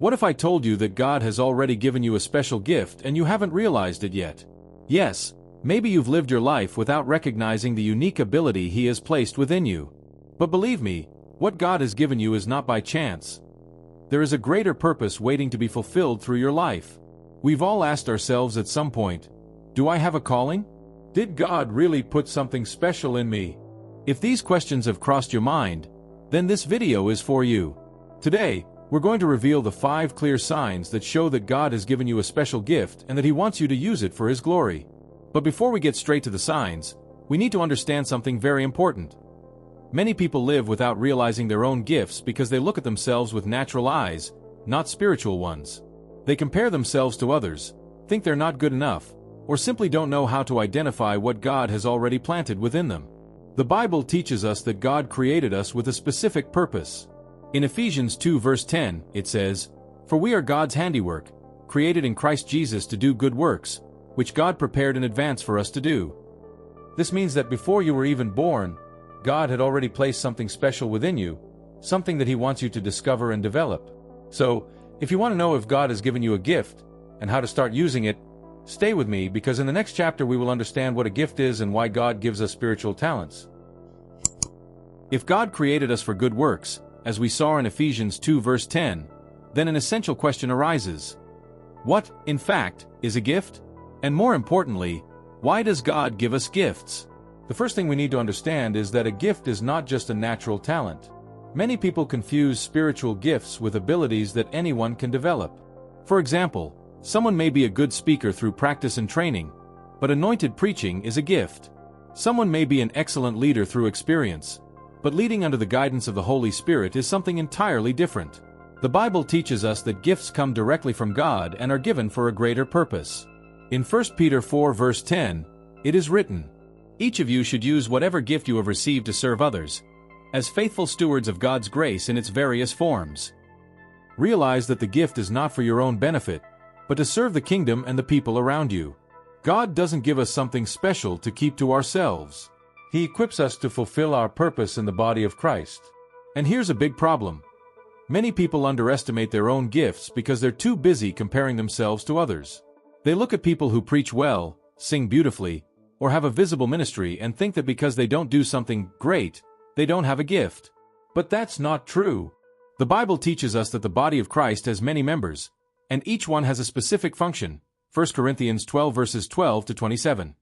What if I told you that God has already given you a special gift and you haven't realized it yet? Yes, maybe you've lived your life without recognizing the unique ability He has placed within you. But believe me, what God has given you is not by chance. There is a greater purpose waiting to be fulfilled through your life. We've all asked ourselves at some point, do I have a calling? Did God really put something special in me? If these questions have crossed your mind, then this video is for you. Today, we're going to reveal the 5 clear signs that show that God has given you a special gift and that He wants you to use it for His glory. But before we get straight to the signs, we need to understand something very important. Many people live without realizing their own gifts because they look at themselves with natural eyes, not spiritual ones. They compare themselves to others, think they're not good enough, or simply don't know how to identify what God has already planted within them. The Bible teaches us that God created us with a specific purpose. In Ephesians 2 verse 10, it says, "For we are God's handiwork, created in Christ Jesus to do good works, which God prepared in advance for us to do." This means that before you were even born, God had already placed something special within you, something that He wants you to discover and develop. So, if you want to know if God has given you a gift, and how to start using it, stay with me because in the next chapter we will understand what a gift is and why God gives us spiritual talents. If God created us for good works, as we saw in Ephesians 2 verse 10, then an essential question arises. What, in fact, is a gift? And more importantly, why does God give us gifts? The first thing we need to understand is that a gift is not just a natural talent. Many people confuse spiritual gifts with abilities that anyone can develop. For example, someone may be a good speaker through practice and training, but anointed preaching is a gift. Someone may be an excellent leader through experience, but leading under the guidance of the Holy Spirit is something entirely different. The Bible teaches us that gifts come directly from God and are given for a greater purpose. In 1 Peter 4 verse 10, it is written, "Each of you should use whatever gift you have received to serve others, as faithful stewards of God's grace in its various forms." Realize that the gift is not for your own benefit, but to serve the kingdom and the people around you. God doesn't give us something special to keep to ourselves. He equips us to fulfill our purpose in the body of Christ. And here's a big problem. Many people underestimate their own gifts because they're too busy comparing themselves to others. They look at people who preach well, sing beautifully, or have a visible ministry and think that because they don't do something great, they don't have a gift. But that's not true. The Bible teaches us that the body of Christ has many members, and each one has a specific function. 1 Corinthians 12 verses 12 to 27.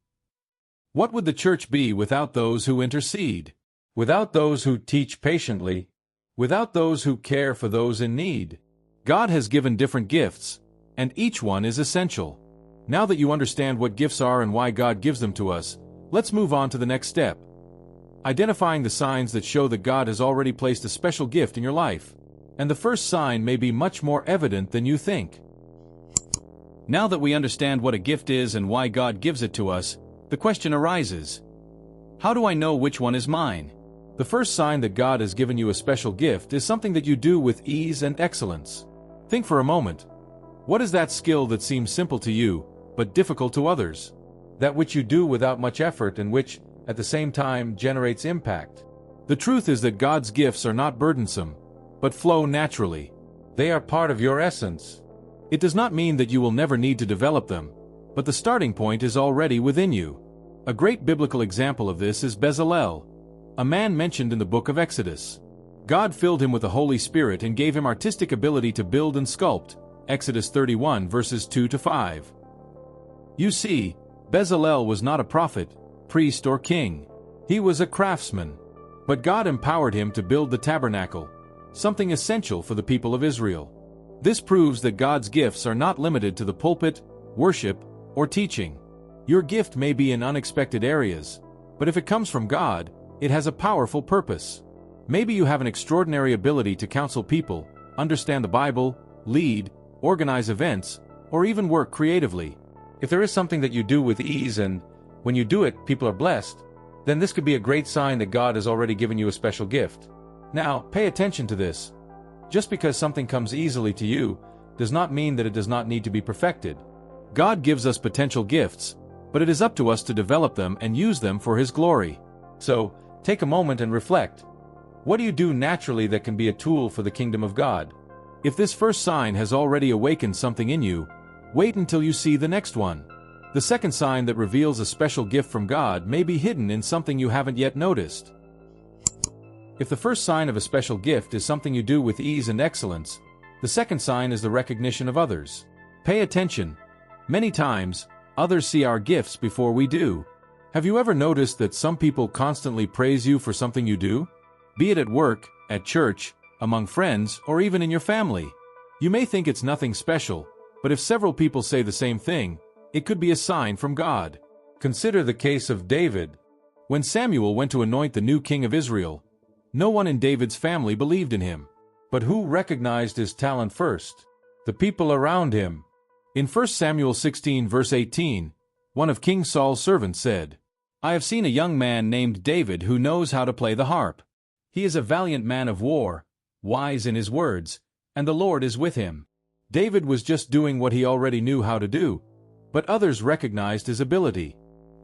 What would the church be without those who intercede? Without those who teach patiently? Without those who care for those in need? God has given different gifts, and each one is essential. Now that you understand what gifts are and why God gives them to us, let's move on to the next step. Identifying the signs that show that God has already placed a special gift in your life. And the first sign may be much more evident than you think. Now that we understand what a gift is and why God gives it to us, the question arises, how do I know which one is mine? The first sign that God has given you a special gift is something that you do with ease and excellence. Think for a moment. What is that skill that seems simple to you, but difficult to others? That which you do without much effort and which, at the same time, generates impact. The truth is that God's gifts are not burdensome, but flow naturally. They are part of your essence. It does not mean that you will never need to develop them, but the starting point is already within you. A great biblical example of this is Bezalel, a man mentioned in the book of Exodus. God filled him with the Holy Spirit and gave him artistic ability to build and sculpt, Exodus 31 verses 2 to 5. You see, Bezalel was not a prophet, priest or king. He was a craftsman. But God empowered him to build the tabernacle, something essential for the people of Israel. This proves that God's gifts are not limited to the pulpit, worship, or teaching. Your gift may be in unexpected areas, but if it comes from God, it has a powerful purpose. Maybe you have an extraordinary ability to counsel people, understand the Bible, lead, organize events, or even work creatively. If there is something that you do with ease and, when you do it, people are blessed, then this could be a great sign that God has already given you a special gift. Now, pay attention to this. Just because something comes easily to you, does not mean that it does not need to be perfected. God gives us potential gifts, but it is up to us to develop them and use them for His glory. So, take a moment and reflect. What do you do naturally that can be a tool for the kingdom of God? If this first sign has already awakened something in you, wait until you see the next one. The second sign that reveals a special gift from God may be hidden in something you haven't yet noticed. If the first sign of a special gift is something you do with ease and excellence, the second sign is the recognition of others. Pay attention. Many times, others see our gifts before we do. Have you ever noticed that some people constantly praise you for something you do? Be it at work, at church, among friends, or even in your family. You may think it's nothing special, but if several people say the same thing, it could be a sign from God. Consider the case of David. When Samuel went to anoint the new king of Israel, no one in David's family believed in him. But who recognized his talent first? The people around him. In 1 Samuel 16 verse 18, one of King Saul's servants said, "I have seen a young man named David who knows how to play the harp. He is a valiant man of war, wise in his words, and the Lord is with him." David was just doing what he already knew how to do, but others recognized his ability,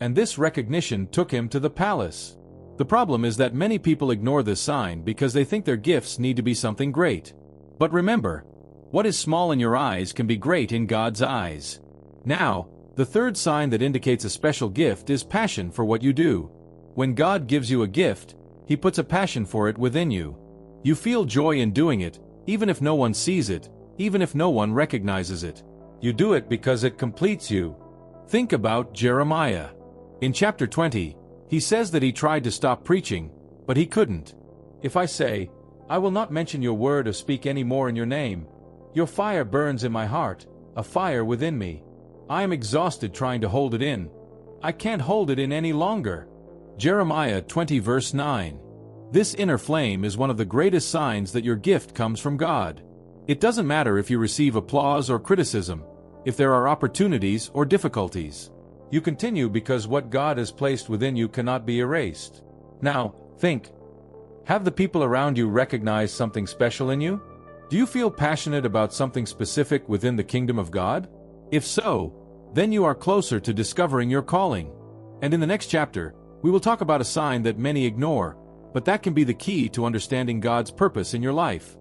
and this recognition took him to the palace. The problem is that many people ignore this sign because they think their gifts need to be something great. But remember, what is small in your eyes can be great in God's eyes. Now, the third sign that indicates a special gift is passion for what you do. When God gives you a gift, He puts a passion for it within you. You feel joy in doing it, even if no one sees it, even if no one recognizes it. You do it because it completes you. Think about Jeremiah. In chapter 20, he says that he tried to stop preaching, but he couldn't. "If I say, 'I will not mention your word or speak any more in your name,' your fire burns in my heart, a fire within me. I am exhausted trying to hold it in. I can't hold it in any longer." Jeremiah 20 verse 9. This inner flame is one of the greatest signs that your gift comes from God. It doesn't matter if you receive applause or criticism, if there are opportunities or difficulties. You continue because what God has placed within you cannot be erased. Now, think. Have the people around you recognize something special in you? Do you feel passionate about something specific within the kingdom of God? If so, then you are closer to discovering your calling. And in the next chapter, we will talk about a sign that many ignore, but that can be the key to understanding God's purpose in your life.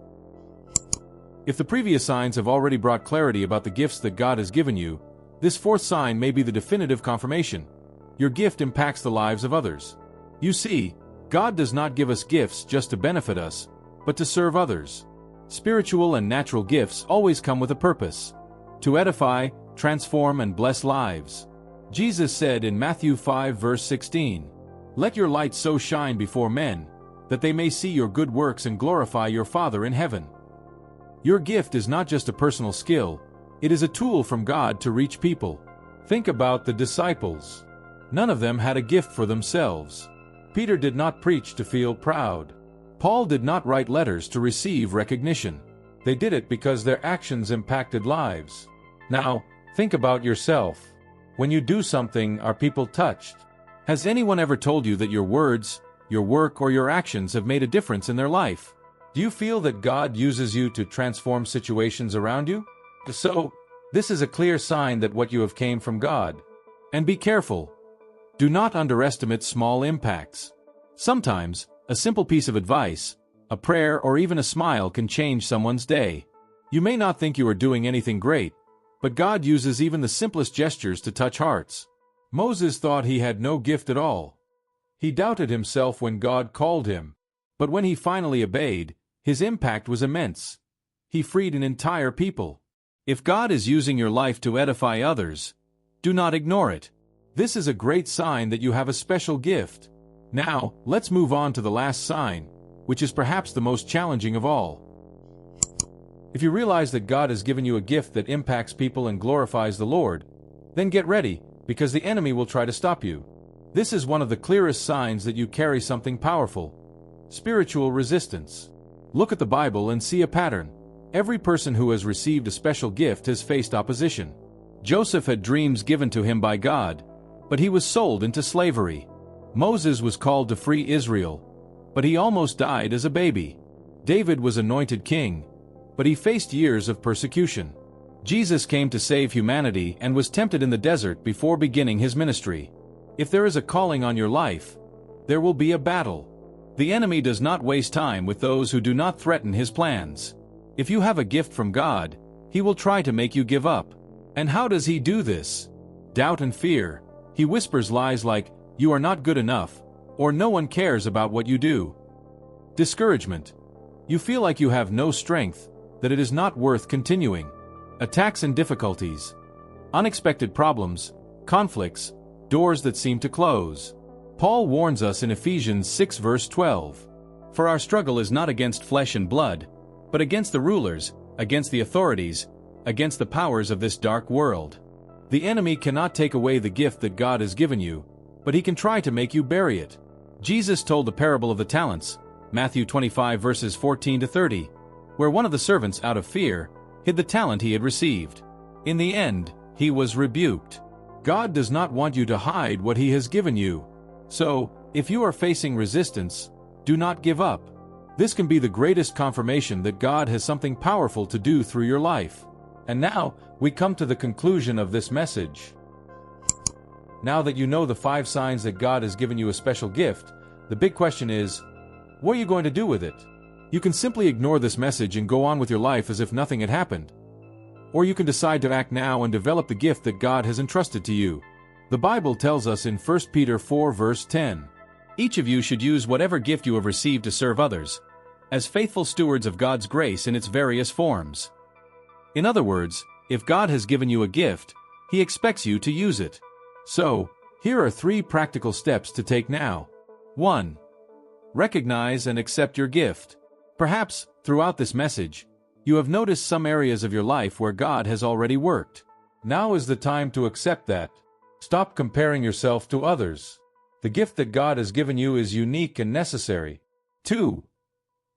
If the previous signs have already brought clarity about the gifts that God has given you, this fourth sign may be the definitive confirmation. Your gift impacts the lives of others. You see, God does not give us gifts just to benefit us, but to serve others. Spiritual and natural gifts always come with a purpose: to edify, transform, and bless lives. Jesus said in Matthew 5 verse 16, "Let your light so shine before men, that they may see your good works and glorify your Father in heaven." Your gift is not just a personal skill, it is a tool from God to reach people. Think about the disciples. None of them had a gift for themselves. Peter did not preach to feel proud. Paul did not write letters to receive recognition. They did it because their actions impacted lives. Now, think about yourself. When you do something, are people touched? Has anyone ever told you that your words, your work, or your actions have made a difference in their life? Do you feel that God uses you to transform situations around you? So, this is a clear sign that what you have came from God. And be careful. Do not underestimate small impacts. Sometimes, a simple piece of advice, a prayer, or even a smile can change someone's day. You may not think you are doing anything great, but God uses even the simplest gestures to touch hearts. Moses thought he had no gift at all. He doubted himself when God called him. But when he finally obeyed, his impact was immense. He freed an entire people. If God is using your life to edify others, do not ignore it. This is a great sign that you have a special gift. Now, let's move on to the last sign, which is perhaps the most challenging of all. If you realize that God has given you a gift that impacts people and glorifies the Lord, then get ready, because the enemy will try to stop you. This is one of the clearest signs that you carry something powerful: spiritual resistance. Look at the Bible and see a pattern. Every person who has received a special gift has faced opposition. Joseph had dreams given to him by God, but he was sold into slavery. Moses was called to free Israel, but he almost died as a baby. David was anointed king, but he faced years of persecution. Jesus came to save humanity and was tempted in the desert before beginning his ministry. If there is a calling on your life, there will be a battle. The enemy does not waste time with those who do not threaten his plans. If you have a gift from God, He will try to make you give up. And how does He do this? Doubt and fear. He whispers lies like, "You are not good enough," or "No one cares about what you do." Discouragement. You feel like you have no strength, that it is not worth continuing. Attacks and difficulties. Unexpected problems, conflicts, doors that seem to close. Paul warns us in Ephesians 6 verse 12. "For our struggle is not against flesh and blood, but against the rulers, against the authorities, against the powers of this dark world." The enemy cannot take away the gift that God has given you, but he can try to make you bury it. Jesus told the parable of the talents, Matthew 25 verses 14 to 30, where one of the servants, out of fear, hid the talent he had received. In the end, he was rebuked. God does not want you to hide what He has given you. So, if you are facing resistance, do not give up. This can be the greatest confirmation that God has something powerful to do through your life. And now, we come to the conclusion of this message. Now that you know the 5 signs that God has given you a special gift, the big question is, what are you going to do with it? You can simply ignore this message and go on with your life as if nothing had happened. Or you can decide to act now and develop the gift that God has entrusted to you. The Bible tells us in 1 Peter 4 verse 10, "Each of you should use whatever gift you have received to serve others, as faithful stewards of God's grace in its various forms." In other words, if God has given you a gift, He expects you to use it. So, here are 3 practical steps to take now. 1. Recognize and accept your gift. Perhaps, throughout this message, you have noticed some areas of your life where God has already worked. Now is the time to accept that. Stop comparing yourself to others. The gift that God has given you is unique and necessary. 2.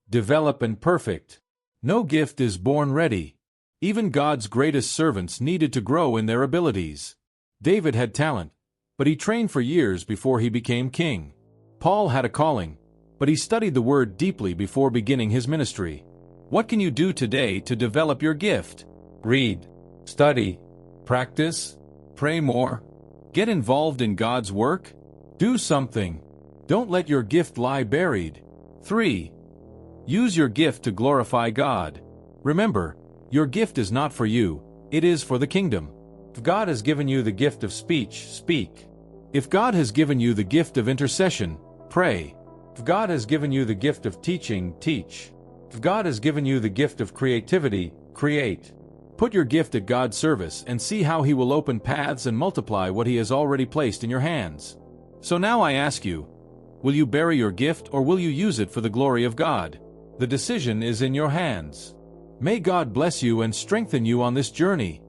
Develop and perfect. No gift is born ready. Even God's greatest servants needed to grow in their abilities. David had talent, but he trained for years before he became king. Paul had a calling, but he studied the Word deeply before beginning his ministry. What can you do today to develop your gift? Read, study, practice, pray more. Get involved in God's work. Do something. Don't let your gift lie buried. 3. Use your gift to glorify God. Remember, your gift is not for you, it is for the kingdom. If God has given you the gift of speech, speak. If God has given you the gift of intercession, pray. If God has given you the gift of teaching, teach. If God has given you the gift of creativity, create. Put your gift at God's service and see how He will open paths and multiply what He has already placed in your hands. So now I ask you, will you bury your gift or will you use it for the glory of God? The decision is in your hands. May God bless you and strengthen you on this journey.